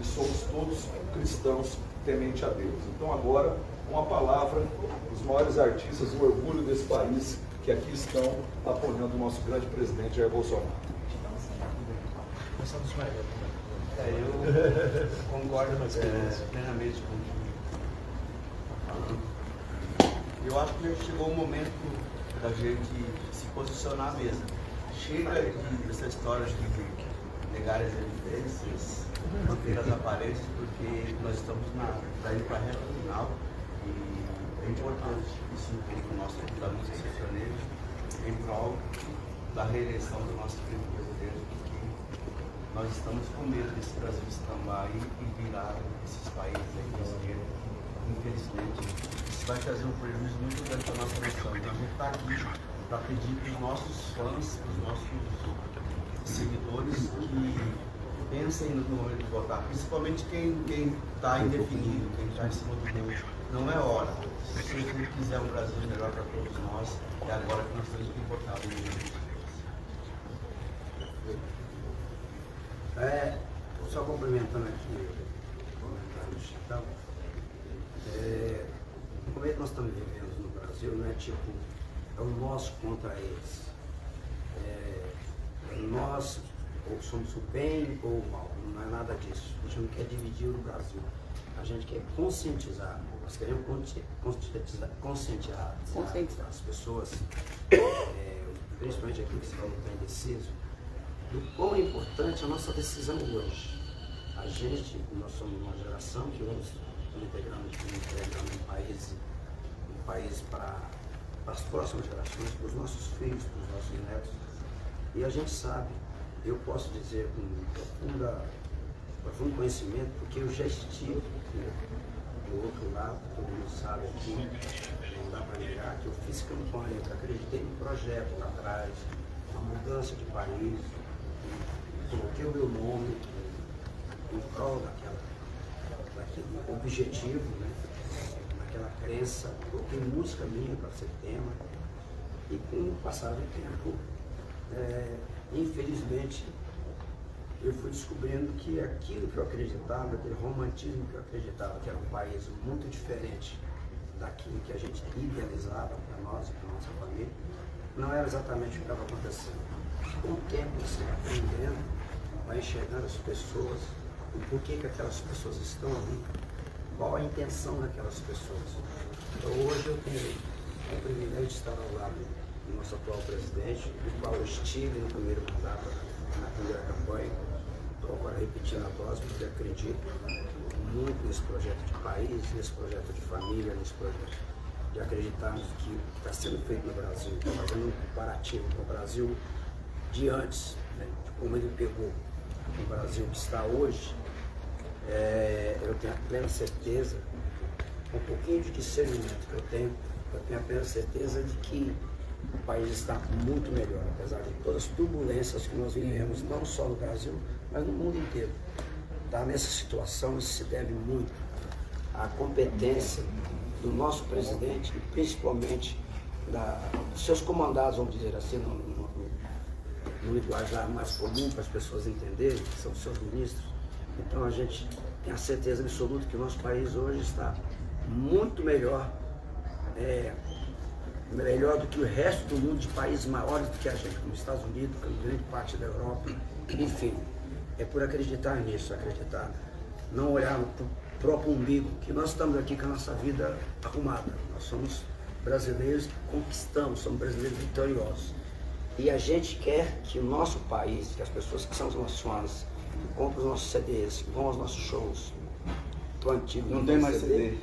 e somos todos cristãos temente a Deus. Então agora, uma palavra dos maiores artistas, o orgulho desse país, que aqui estão apoiando o nosso grande presidente Jair Bolsonaro. Eu concordo plenamente com o que está falando. Eu acho que chegou o momento da gente se posicionar mesmo. Chega dessa história de negar as evidências, manter as aparências, porque nós estamos indo para a reta final e é importante isso que o nosso da música sertaneja em prol da reeleição do nosso querido presidente, porque nós estamos com medo desse Brasil estambar e virar esses países aí de esquerda. Infelizmente, isso vai trazer um prejuízo muito grande para a nossa nação. Então a gente está aqui para pedir para os nossos fãs, para os nossos seguidores que pensem no momento de votar, principalmente quem está indefinido, quem está em cima do muro. Não é hora. Se a gente quiser um Brasil melhor para todos nós, é agora que nós temos que votar no mundo. Só complementando aqui o comentário do Chitão, o momento que nós estamos vivendo no Brasil não é tipo, é o nós contra eles. Nós ou somos o bem ou o mal, não é nada disso. A gente não quer dividir o Brasil, a gente quer conscientizar, nós queremos conscientizar as pessoas, principalmente aqui que se fala que está indeciso, do quão é importante a nossa decisão hoje. Nós somos uma geração que vamos integrando um país para as próximas gerações, para os nossos filhos, para os nossos netos. E a gente sabe, eu posso dizer com profundo conhecimento, porque eu já estive do outro lado, todo mundo sabe aqui, não dá para negar que eu fiz campanha, que acreditei no projeto lá atrás, uma mudança de país, coloquei o meu nome em prol daquele objetivo, naquela crença, coloquei música minha para ser tema, e com o passar do tempo, infelizmente, eu fui descobrindo que aquilo que eu acreditava, aquele romantismo que eu acreditava, que era um país muito diferente daquilo que a gente idealizava para nós e para a nossa família, não era exatamente o que estava acontecendo. Com o tempo, você vai aprendendo, vai enxergando as pessoas, o porquê que aquelas pessoas estão ali, qual a intenção daquelas pessoas. Então hoje eu tenho o privilégio de estar ao lado do nosso atual presidente, do qual eu estive no primeiro mandato, na primeira campanha. Estou agora repetindo a dose, porque acredito muito nesse projeto de país, nesse projeto de família, nesse projeto de acreditarmos que o que está sendo feito no Brasil, fazendo um comparativo com o Brasil de antes, de como ele pegou o Brasil que está hoje, eu tenho a plena certeza, com um pouquinho de discernimento que eu tenho a plena certeza de que o país está muito melhor, apesar de todas as turbulências que nós vivemos, não só no Brasil, mas no mundo inteiro. Tá? Nessa situação, isso se deve muito à competência do nosso presidente e principalmente dos seus comandados, vamos dizer assim, no linguajar mais comum para as pessoas entenderem, que são os seus ministros. Então a gente tem a certeza absoluta que o nosso país hoje está muito melhor, melhor do que o resto do mundo, de países maiores do que a gente, como os Estados Unidos, como grande parte da Europa, enfim. É por acreditar nisso, não olhar para o próprio umbigo, que nós estamos aqui com a nossa vida arrumada. Nós somos brasileiros que conquistamos, somos brasileiros vitoriosos. E a gente quer que o nosso país, que as pessoas que são os nossos fãs, que compram os nossos CDs, que vão aos nossos shows, do antigo, não tem mais CD,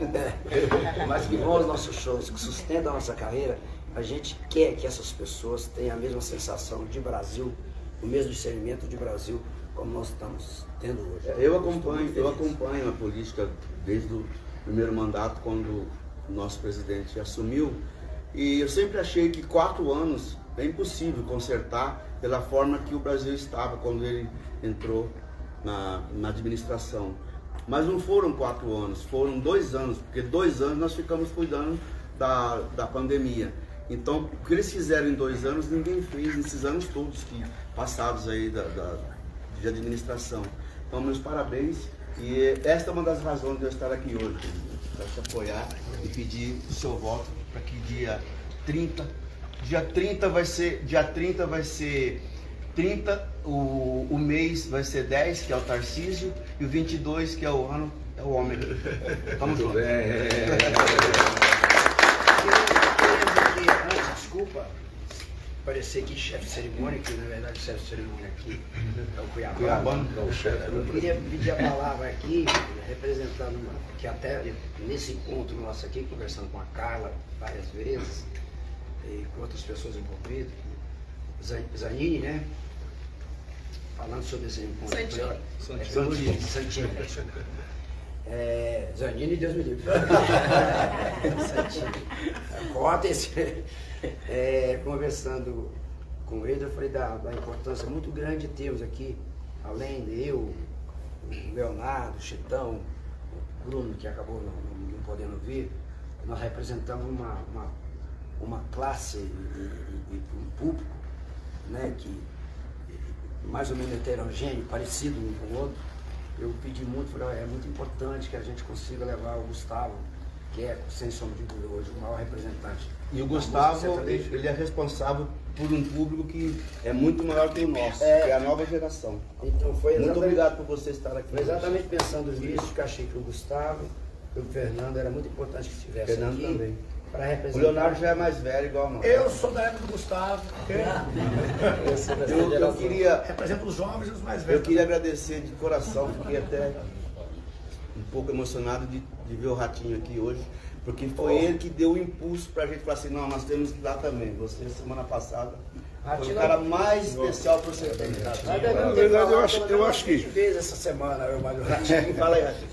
mas que vão aos nossos shows, que sustentam a nossa carreira, a gente quer que essas pessoas tenham a mesma sensação de Brasil, o mesmo discernimento de Brasil, como nós estamos tendo hoje. Eu acompanho a política desde o primeiro mandato, quando o nosso presidente assumiu, e eu sempre achei que 4 anos é impossível consertar pela forma que o Brasil estava quando ele entrou na administração. Mas não foram 4 anos, foram 2 anos, porque 2 anos nós ficamos cuidando da pandemia. Então, o que eles fizeram em 2 anos, ninguém fez nesses anos todos passados aí de administração. Então, meus parabéns. E esta é uma das razões de eu estar aqui hoje, para te apoiar e pedir o seu voto para que dia 30 vai ser 30, o mês vai ser 10, que é o Tarcísio, e o 22, que é o ano, é o homem. Tamo junto. Desculpa parecer que chefe de cerimônia, que na verdade o chefe de cerimônia aqui é o Cuiabano. Eu queria pedir a palavra aqui, representando, que até nesse encontro nosso aqui, conversando com a Carla várias vezes, e com outras pessoas envolvidas, Zanini, né? Falando sobre esse encontro. Santini. Zanini, Deus me livre. Corta esse. Conversando com ele, eu falei da importância muito grande de termos aqui, além de eu, o Leonardo, o Chitão, o Bruno, que acabou não podendo vir, nós representamos uma classe e um público, né, que mais ou menos heterogêneo, parecido um com o outro. Eu pedi muito, falei, é muito importante que a gente consiga levar o Gustavo, que é, sem sombra de dúvida, hoje o maior representante. E o Gustavo, ele é responsável por um público que é muito maior que o nosso, que é a nova geração. Então, muito obrigado por você estar aqui. Foi exatamente pensando nisso que achei que o Gustavo e o Fernando era muito importante que estivessem Fernando aqui. Também. Para representar. O Leonardo já é mais velho, igual a nós. Eu sou da época do Gustavo. Eu queria... Represento os jovens e os mais Eu velhos. queria agradecer de coração, fiquei até um pouco emocionado de ver o Ratinho aqui hoje, porque foi ele que deu o impulso pra gente falar assim, não, nós temos que ir lá também. Você, semana passada, foi o cara mais especial por você ter. Na verdade, eu acho que... fez essa semana, eu mais o Ratinho. Fala aí, Ratinho.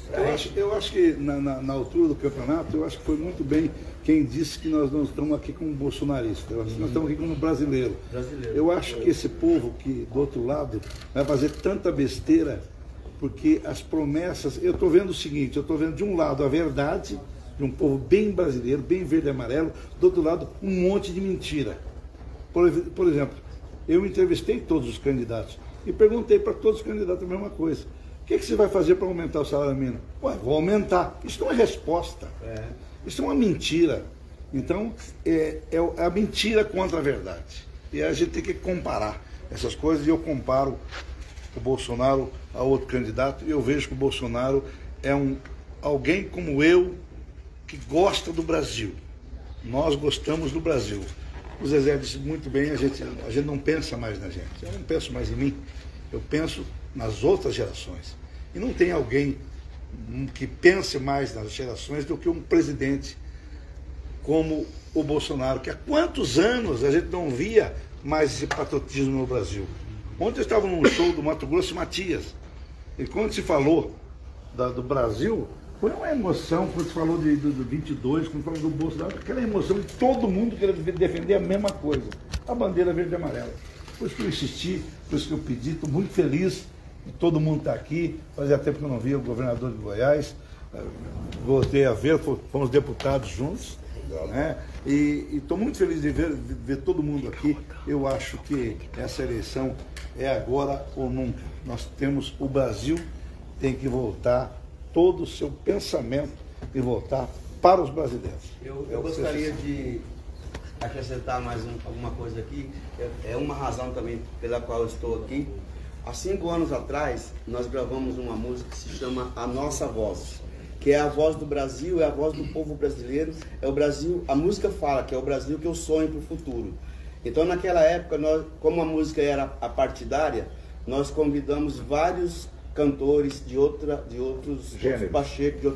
Eu acho que na altura do campeonato, eu acho que foi muito bem quem disse que nós não estamos aqui como bolsonarista. Eu acho que nós estamos aqui como brasileiro. Eu acho que esse povo que do outro lado vai fazer tanta besteira, porque as promessas... Eu estou vendo o seguinte, eu estou vendo de um lado a verdade, de um povo bem brasileiro, bem verde e amarelo, do outro lado um monte de mentira. Por exemplo, eu entrevistei todos os candidatos e perguntei para todos os candidatos a mesma coisa. O que você vai fazer para aumentar o salário mínimo? Ué, vou aumentar. Isso não é resposta. Isso é uma mentira. Então, é a mentira contra a verdade. E a gente tem que comparar essas coisas. E eu comparo o Bolsonaro a outro candidato e eu vejo que o Bolsonaro é alguém como eu que gosta do Brasil. Nós gostamos do Brasil. O Zezé disse muito bem, a gente não pensa mais na gente. Eu não penso mais em mim, eu penso nas outras gerações. E não tem alguém que pense mais nas gerações do que um presidente como o Bolsonaro, que há quantos anos a gente não via mais esse patriotismo no Brasil. Ontem eu estava num show do Mato Grosso e Matias, e quando se falou do Brasil, foi uma emoção, quando se falou do 22, quando falou do Bolsonaro, aquela emoção de todo mundo querendo defender a mesma coisa, a bandeira verde e amarela. Por isso que eu insisti, por isso que eu pedi, estou muito feliz de todo mundo estar aqui. Fazia tempo que eu não via o governador de Goiás, voltei a ver, fomos deputados juntos, né? E estou muito feliz de ver todo mundo aqui. Eu acho que essa eleição é agora ou nunca. Nós temos, o Brasil tem que voltar todo o seu pensamento e voltar para os brasileiros. Eu gostaria de acrescentar mais alguma coisa aqui. É uma razão também pela qual eu estou aqui. Há 5 anos atrás, nós gravamos uma música que se chama A Nossa Voz, que é a voz do Brasil, é a voz do povo brasileiro, é o Brasil, a música fala que é o Brasil que eu sonho para o futuro. Então, naquela época, como a música era partidária, nós convidamos vários cantores de outros Pacheco, de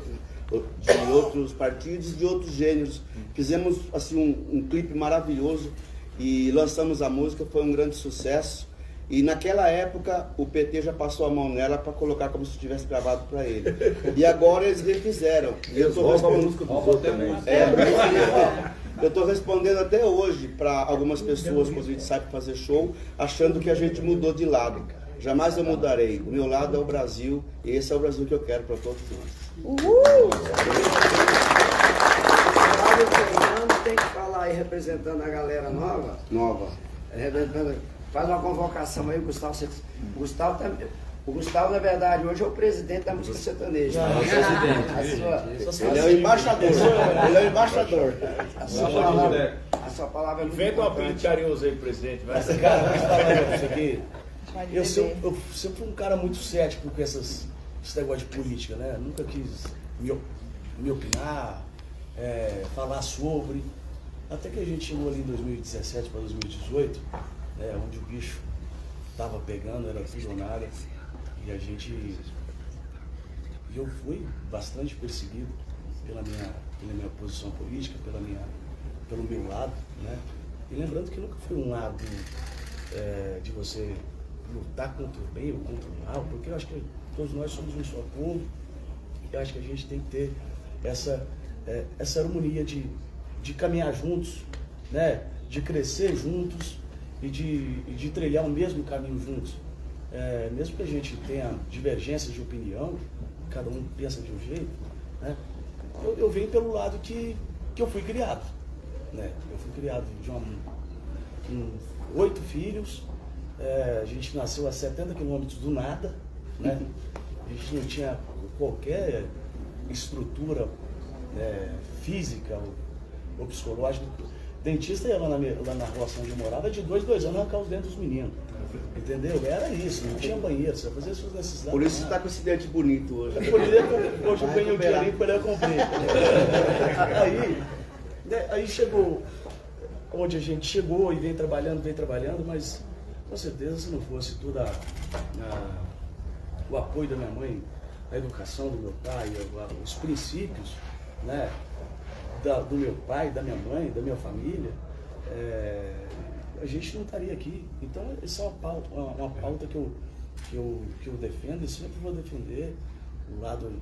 outros partidos, de outros gêneros. Fizemos assim um clipe maravilhoso e lançamos a música, foi um grande sucesso. E naquela época o PT já passou a mão nela para colocar como se tivesse gravado para ele. E agora eles refizeram. Eu estou respondendo até hoje para algumas pessoas quando a gente sai para fazer show, achando que a gente mudou de lado. Jamais eu mudarei. O meu lado é o Brasil e esse é o Brasil que eu quero para todos nós. Uhul! O Fernando tem que falar aí representando a galera nova. Nova. Faz uma convocação aí, Gustavo. Gustavo O Gustavo, na verdade, hoje é o presidente da música sertaneja. Não, Ele é o embaixador. Ele é o embaixador. A sua palavra é muito Inventa um apelido importante. carinhoso aí, presidente. Vai. Cara, vou falar pra você aqui. Eu sempre fui um cara muito cético com esse negócio de política, né? Nunca quis me opinar, falar sobre. Até que a gente chegou ali em 2017 para 2018, né, onde o bicho tava pegando, era tudo ou nada. E eu fui bastante perseguido pela minha posição política, pelo meu lado, né? E lembrando que nunca foi um lado de você lutar contra o bem ou contra o mal, porque eu acho que todos nós somos um só povo, e eu acho que a gente tem que ter essa harmonia de caminhar juntos, né? De crescer juntos e de trilhar o mesmo caminho juntos. Mesmo que a gente tenha divergências de opinião, cada um pensa de um jeito, né? Eu venho pelo lado que eu fui criado, né? Eu fui criado com 8 filhos, a gente nasceu a 70 quilômetros do nada, né? A gente não tinha qualquer estrutura física ou psicológica. Dentista ia lá na roça onde eu morava, de 2 anos arrancar os dentes dos meninos. Entendeu? Era isso, não tinha banheiro, você fazia suas necessidades. Por isso você está com esse dente bonito hoje. Hoje eu ganhei o dinheirinho para eu comprei. Aí chegou onde a gente chegou e vem trabalhando, mas com certeza se não fosse todo o apoio da minha mãe, a educação do meu pai, os princípios, né, do meu pai, da minha mãe, da minha família, a gente não estaria aqui. Então essa é uma pauta que eu defendo e sempre vou defender, o lado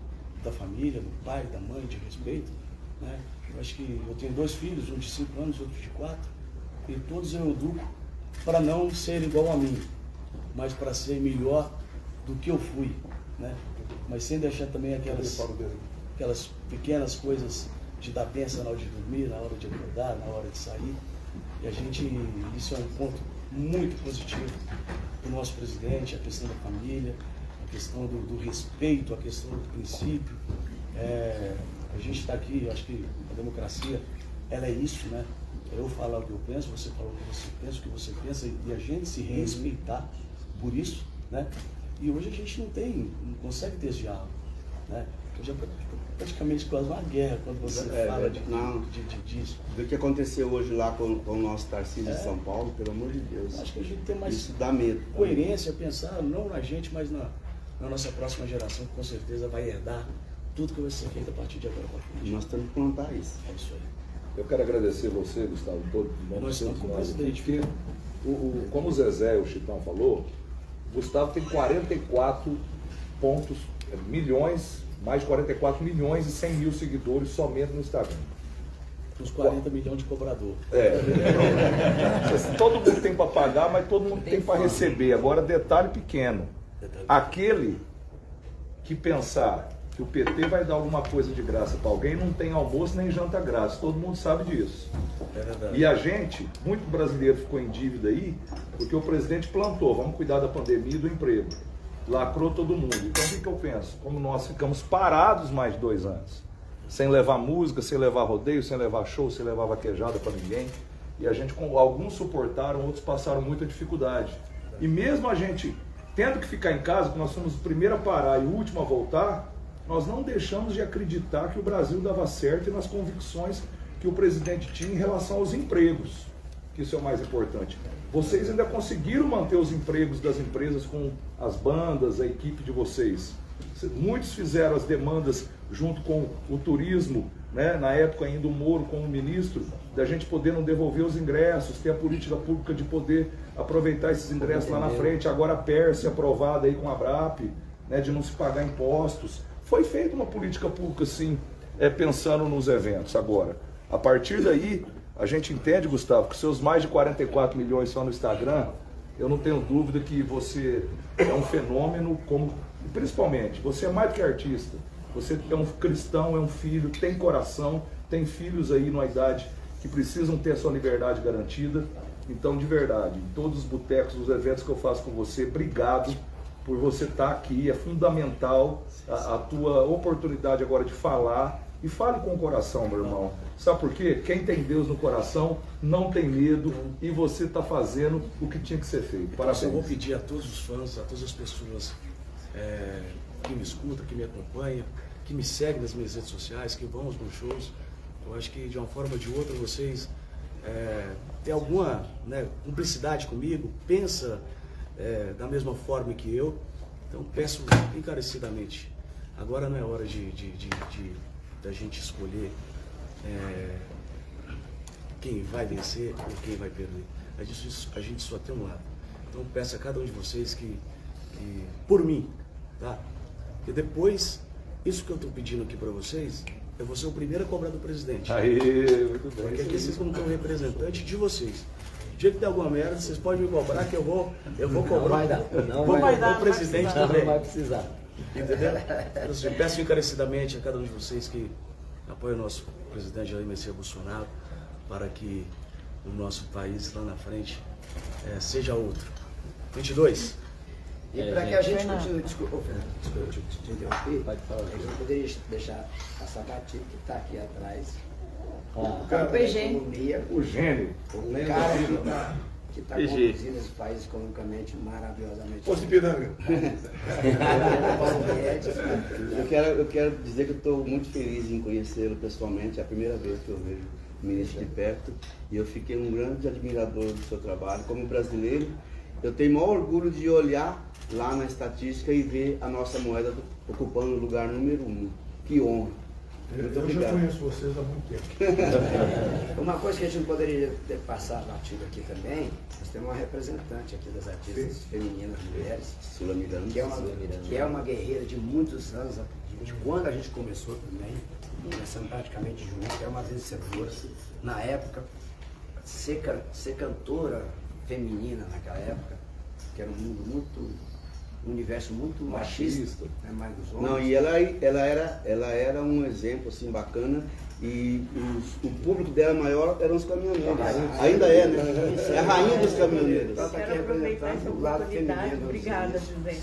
da família, do pai, da mãe, de respeito, né? Eu acho que eu tenho 2 filhos, um de 5 anos, outro de 4, e todos eu educo para não ser igual a mim, mas para ser melhor do que eu fui, né? Mas sem deixar também aquelas pequenas coisas de dar benção na hora de dormir, na hora de acordar, na hora de sair. E isso é um ponto muito positivo para o nosso presidente, a questão da família, a questão do respeito, a questão do princípio. A gente está aqui, eu acho que a democracia, ela é isso, né? Eu falar o que eu penso, você falar o que você pensa, o que você pensa, e a gente se respeitar por isso, né? E hoje a gente não consegue ter esse diálogo, né? Hoje é praticamente quase uma guerra quando você fala disso. Do que aconteceu hoje lá com o nosso Tarcísio de São Paulo, pelo amor de Deus. Acho que a gente tem mais isso dá medo. Coerência, pensar não na gente, mas na nossa próxima geração, que com certeza vai herdar tudo que vai ser feito a partir de agora para frente. Nós temos que plantar isso. É isso aí. Eu quero agradecer você, Gustavo, todo mundo. Nós estamos com o presidente. Porque, como o Zezé e o Chitão falou, o Gustavo tem 44 pontos, milhões, mais de 44 milhões e 100 mil seguidores somente no Instagram. Uns 40 milhões de cobrador. Todo mundo tem para pagar, mas todo mundo tem para receber. Agora, detalhe pequeno. Aquele que pensar que o PT vai dar alguma coisa de graça para alguém, não tem almoço nem janta grátis. Todo mundo sabe disso. É verdade. E a gente, muito brasileiro ficou em dívida aí, porque o presidente plantou, vamos cuidar da pandemia e do emprego. Lacrou todo mundo. Então o que eu penso? Como nós ficamos parados mais de 2 anos, sem levar música, sem levar rodeio, sem levar show, sem levar vaquejada para ninguém, e a gente, alguns suportaram, outros passaram muita dificuldade. E mesmo a gente tendo que ficar em casa, que nós somos o primeiro a parar e o último a voltar, nós não deixamos de acreditar que o Brasil dava certo e nas convicções que o presidente tinha em relação aos empregos, que isso é o mais importante. Vocês ainda conseguiram manter os empregos das empresas com as bandas, a equipe de vocês. Muitos fizeram as demandas junto com o turismo, né? Na época ainda o Moro como ministro, da gente poder não devolver os ingressos, ter a política pública de poder aproveitar esses ingressos lá na frente. Agora a Pérsia aprovada aí com a Abrap, né? De não se pagar impostos. Foi feita uma política pública assim, pensando nos eventos. Agora, a partir daí, a gente entende, Gustavo, que seus mais de 44 milhões só no Instagram, eu não tenho dúvida que você é um fenômeno, como, principalmente, você é mais do que artista, você é um cristão, é um filho, tem coração, tem filhos aí numa idade que precisam ter a sua liberdade garantida. Então, de verdade, em todos os botecos, os eventos que eu faço com você, obrigado por você estar aqui, é fundamental a tua oportunidade agora de falar. E fale com o coração, meu irmão. Sabe por quê? Quem tem Deus no coração não tem medo e você está fazendo o que tinha que ser feito. Parabéns. Eu vou pedir a todos os fãs, a todas as pessoas que me escutam, que me acompanham, que me seguem nas minhas redes sociais, que vão aos meus shows. Eu acho que de uma forma ou de outra vocês têm alguma cumplicidade comigo, pensa da mesma forma que eu. Então peço encarecidamente. Agora não é hora da gente escolher quem vai vencer ou quem vai perder. A gente só tem um lado. Então peço a cada um de vocês que por mim, tá? E depois, isso que eu estou pedindo aqui para vocês, eu vou ser o primeiro a cobrar do presidente. Aí, muito bem. Porque aqui vocês não estão representante de vocês. O dia que der alguma merda, vocês podem me cobrar que eu vou cobrar. Não vai dar. O presidente também. Não vai precisar. Entendeu? Eu peço encarecidamente a cada um de vocês que apoiem o nosso presidente Jair Messias Bolsonaro para que o nosso país lá na frente seja outro. 22. E para que a gente continue, desculpa, Fernando, te interromper, Pode falar. a gente não poderia deixar passar batido que está aqui atrás. Ah, O cara da economia, O gênio. o cara que está conduzindo esse país economicamente maravilhosamente. Poço de Piranga. Eu quero dizer que eu estou muito feliz em conhecê-lo pessoalmente. É a primeira vez que eu vejo o ministro de perto e eu fiquei um grande admirador do seu trabalho. Como brasileiro, eu tenho o maior orgulho de olhar lá na estatística e ver a nossa moeda ocupando o lugar número 1. Que honra. Muito Eu já obrigado. conheço vocês há muito tempo. Uma coisa que a gente não poderia ter passado batido aqui também, nós temos uma representante aqui das artistas femininas, mulheres, Sula Miranda. que é uma guerreira de muitos anos, de quando a gente começou também, começando praticamente junto, é uma vencedora. Na época, ser cantora feminina naquela época, que era um mundo um universo muito machista, né, mais dos homens. Não, e ela era um exemplo assim bacana e o público dela maior eram os caminhoneiros. Ainda é, né? É a rainha dos caminhoneiros. Ela tá aqui Quero aproveitar essa representando o lado oportunidade. feminino. Obrigada, José.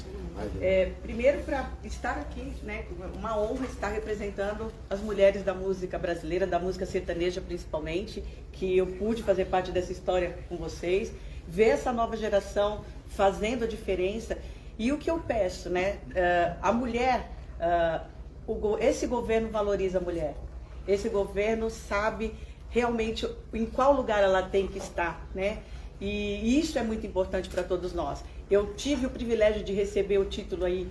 Primeiro, para estar aqui, né, uma honra estar representando as mulheres da música brasileira, da música sertaneja principalmente, que eu pude fazer parte dessa história com vocês, ver essa nova geração fazendo a diferença. E o que eu peço, né, a mulher, esse governo valoriza a mulher, esse governo sabe realmente em qual lugar ela tem que estar, né? E isso é muito importante para todos nós. Eu tive o privilégio de receber o título aí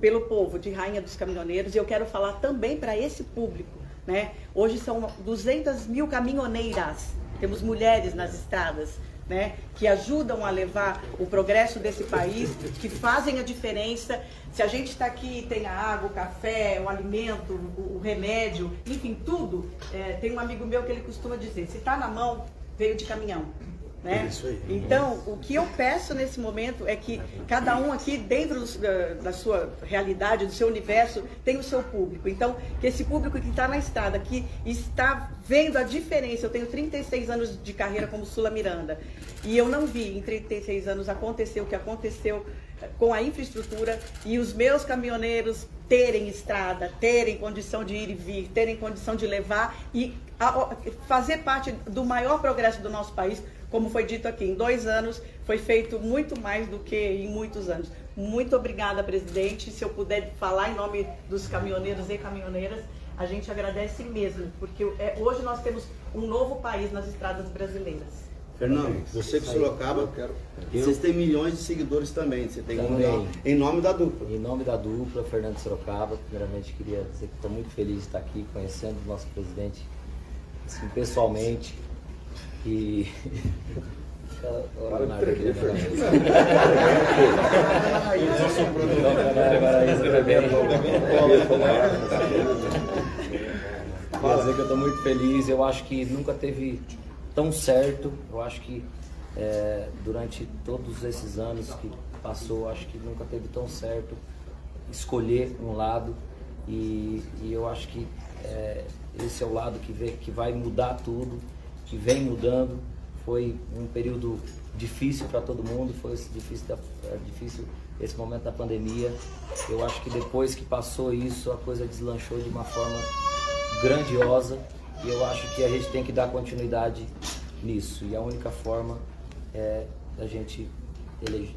pelo povo de Rainha dos Caminhoneiros e eu quero falar também para esse público, né? Hoje são 200 mil caminhoneiras, temos mulheres nas estradas, né, que ajudam a levar o progresso desse país, que fazem a diferença. Se a gente está aqui, tem a água, o café, o alimento, o remédio, enfim, tudo. Tem um amigo meu que ele costuma dizer, se está na mão, veio de caminhão. Né? Isso aí. Então, o que eu peço nesse momento é que cada um aqui, dentro da sua realidade, do seu universo, tem o seu público. Então, que esse público que está na estrada, que está vendo a diferença, eu tenho 36 anos de carreira como Sula Miranda, e eu não vi em 36 anos acontecer o que aconteceu com a infraestrutura e os meus caminhoneiros terem estrada, terem condição de ir e vir, terem condição de levar e fazer parte do maior progresso do nosso país. Como foi dito aqui, em 2 anos foi feito muito mais do que em muitos anos. Muito obrigada, presidente. Se eu puder falar em nome dos caminhoneiros e caminhoneiras, a gente agradece mesmo, porque hoje nós temos um novo país nas estradas brasileiras. Fernando, você que Sorocaba, vocês têm milhões de seguidores também. Você tem Também. Em nome da dupla. Em nome da dupla, Fernando Sorocaba, primeiramente queria dizer que estou muito feliz de estar aqui conhecendo o nosso presidente assim, pessoalmente. E. Quer dizer que eu estou muito feliz, eu acho que nunca teve tão certo, eu acho que durante todos esses anos que passou, acho que nunca teve tão certo escolher um lado e eu acho que esse é o lado que vai mudar tudo, que vem mudando. Foi um período difícil para todo mundo, foi difícil esse momento da pandemia. Eu acho que depois que passou isso, a coisa deslanchou de uma forma grandiosa e eu acho que a gente tem que dar continuidade nisso. E a única forma é a gente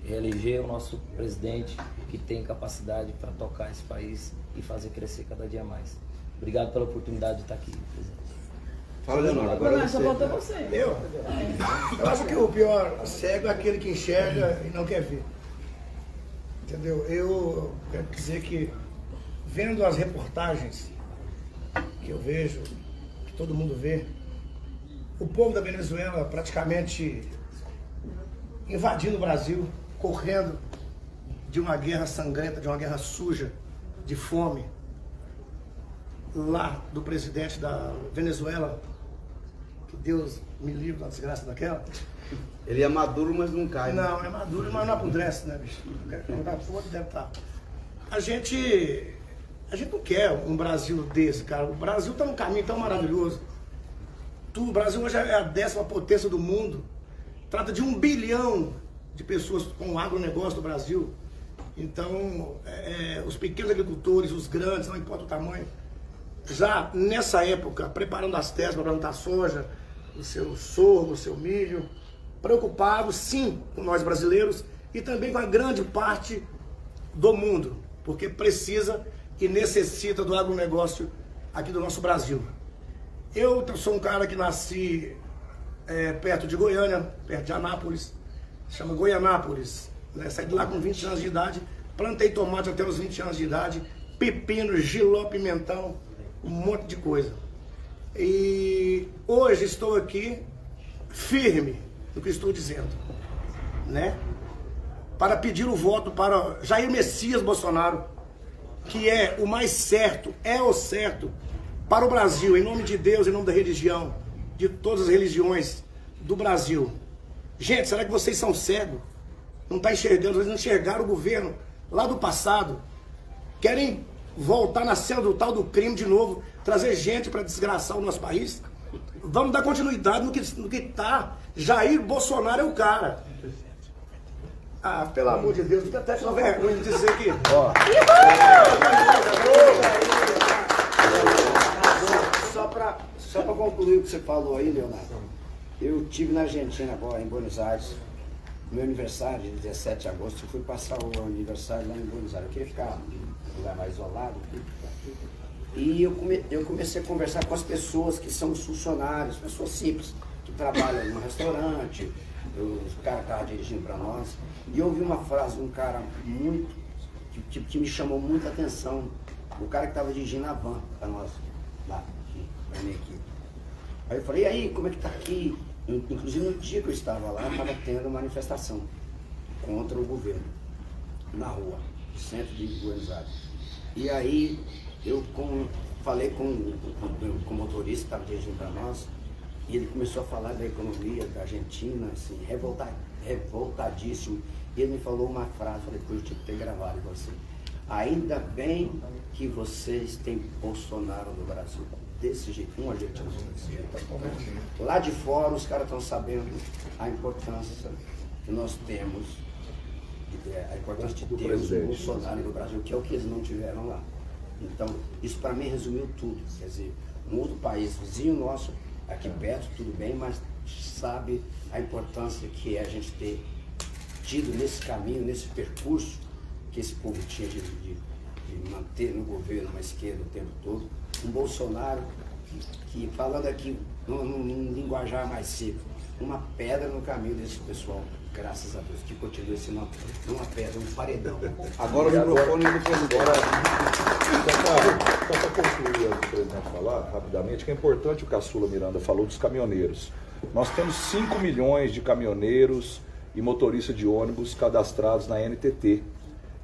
reeleger o nosso presidente que tem capacidade para tocar esse país e fazer crescer cada dia mais. Obrigado pela oportunidade de estar aqui, presidente. Fala, Leonardo. Agora só falta você. Eu acho que o pior cego é aquele que enxerga e não quer ver. Entendeu? Eu quero dizer que, vendo as reportagens que eu vejo, que todo mundo vê, o povo da Venezuela praticamente invadindo o Brasil, correndo de uma guerra sangrenta, de uma guerra suja, de fome, lá do presidente da Venezuela, que Deus me livre da desgraça daquela. Ele é maduro, mas não cai. Né? Não, é maduro, mas não apodrece, né, bicho? Na fonte deve estar. A gente não quer um Brasil desse, cara. O Brasil está num caminho tão maravilhoso. O Brasil hoje é a 10ª potência do mundo. Trata de 1 bilhão de pessoas com o agronegócio do Brasil. Então, os pequenos agricultores, os grandes, não importa o tamanho, já nessa época, preparando as terras para plantar soja, o seu sorgo, o seu milho, preocupados sim com nós brasileiros e também com a grande parte do mundo, porque precisa e necessita do agronegócio aqui do nosso Brasil. Eu sou um cara que nasci perto de Goiânia, perto de Anápolis, chama Goianápolis, né? Saí de lá com 20 anos de idade, plantei tomate até os 20 anos de idade, pepino, giló, pimentão, um monte de coisa. E hoje estou aqui firme no que estou dizendo, né? Para pedir o voto para Jair Messias Bolsonaro, que é o mais certo, é o certo para o Brasil, em nome de Deus, em nome da religião, de todas as religiões do Brasil. Gente, será que vocês são cegos? Não está enxergando, vocês não enxergaram o governo lá do passado. Querem voltar na cena do tal do crime de novo, trazer gente para desgraçar o nosso país? Vamos dar continuidade no que está. Jair Bolsonaro é o cara. Ah, pelo amor de Deus, fica até com vergonha de dizer que... Só para concluir o que você falou aí, Leonardo, eu estive na Argentina agora, em Buenos Aires, meu aniversário, de 17 de agosto, eu fui passar o aniversário lá em Buenos Aires. Eu queria ficar num lugar mais isolado. E eu comecei a conversar com as pessoas que são os funcionários, pessoas simples, que trabalham no restaurante, os caras estavam dirigindo para nós. E eu ouvi uma frase de um cara que me chamou muita atenção. O cara que estava dirigindo a van para nós, lá, para minha equipe. Aí eu falei, e aí, como é que tá aqui? Inclusive no dia que eu estava lá, estava tendo manifestação contra o governo, na rua, no centro de Buenos Aires. E aí eu falei com o motorista que estava dirigindo para nós, e ele começou a falar da economia da Argentina, assim, revoltadíssimo. E ele me falou uma frase, falei, depois eu tinha que ter gravado, ele falou assim, ainda bem que vocês têm Bolsonaro no Brasil. Desse jeito, um argentino desse jeito. Lá de fora os caras estão sabendo a importância que nós temos, a importância de termos o Bolsonaro no Brasil, que é o que eles não tiveram lá. Então, isso para mim resumiu tudo. Quer dizer, um outro país vizinho nosso, aqui perto, tudo bem, mas sabe a importância que é a gente ter tido nesse caminho, nesse percurso que esse povo tinha de manter no governo uma esquerda o tempo todo. Um Bolsonaro que falando aqui num linguajar mais seco, uma pedra no caminho desse pessoal, graças a Deus, que continua sendo uma pedra, um paredão. Agora o microfone do presidente. Só para concluir o presidente falar rapidamente, que é importante, o Caçula Miranda falou dos caminhoneiros. Nós temos 5 milhões de caminhoneiros e motoristas de ônibus cadastrados na NTT.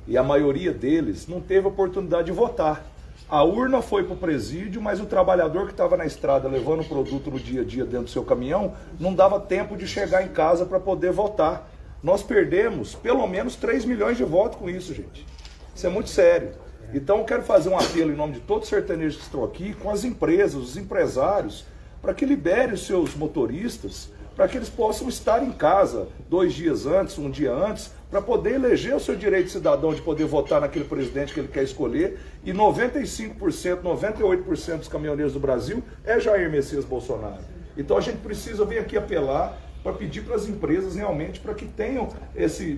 E a maioria deles não teve oportunidade de votar. A urna foi para o presídio, mas o trabalhador que estava na estrada levando o produto no dia a dia dentro do seu caminhão, não dava tempo de chegar em casa para poder votar. Nós perdemos pelo menos 3 milhões de votos com isso, gente. Isso é muito sério. Então eu quero fazer um apelo em nome de todos os sertanejos que estão aqui, com as empresas, os empresários, para que liberem os seus motoristas, para que eles possam estar em casa 2 dias antes, 1 dia antes, para poder eleger o seu direito de cidadão de poder votar naquele presidente que ele quer escolher. E 95%, 98% dos caminhoneiros do Brasil é Jair Messias Bolsonaro. Então a gente precisa vir aqui apelar para pedir para as empresas realmente para que tenham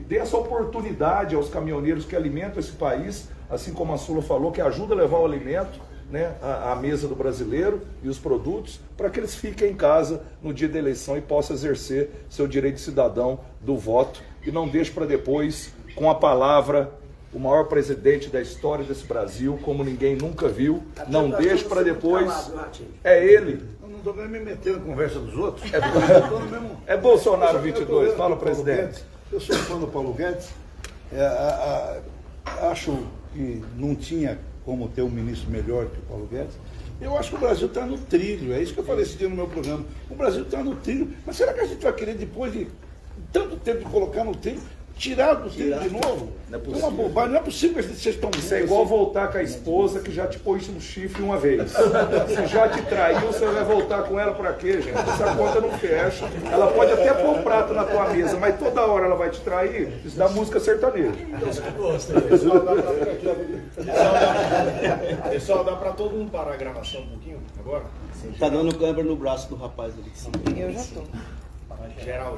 dê essa oportunidade aos caminhoneiros que alimentam esse país, assim como a Sula falou, que ajuda a levar o alimento, né, à mesa do brasileiro e os produtos, para que eles fiquem em casa no dia da eleição e possam exercer seu direito de cidadão do voto e não deixe para depois, com a palavra, o maior presidente da história desse Brasil, como ninguém nunca viu, não deixe para depois, é ele. Eu não estou nem me metendo na conversa dos outros. É Bolsonaro 22, fala, presidente. Eu sou fã do Paulo Guedes, acho que não tinha como ter um ministro melhor que o Paulo Guedes. Eu acho que o Brasil está no trilho, é isso que eu falei esse dia no meu programa. O Brasil está no trilho, mas será que a gente vai querer, depois de tanto tempo de colocar no trilho, tirar do trilho de novo? Não é possível. É uma bobagem, não é possível que vocês estão... Isso é igual voltar com a esposa que já te pôs no chifre uma vez. Se já te traiu, você vai voltar com ela para quê, gente? Essa conta não fecha. Ela pode até pôr um prato na tua mesa, mas toda hora ela vai te trair. Isso dá música sertaneja. Pessoal, dá para todo mundo parar a gravação um pouquinho agora? Tá dando câmera no braço do rapaz ali. Eu já estou. Geral.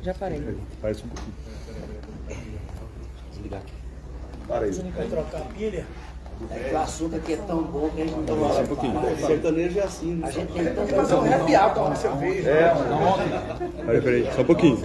Já parei. Faz um pouquinho. Desligar aqui. Para aí. Vai trocar a pilha? É que o assunto aqui é tão bom que a gente não Então, um pouquinho. Sertanejo é assim, né? A gente tem tanto Fazer um happy hour, tomar cerveja. Peraí, só um pouquinho.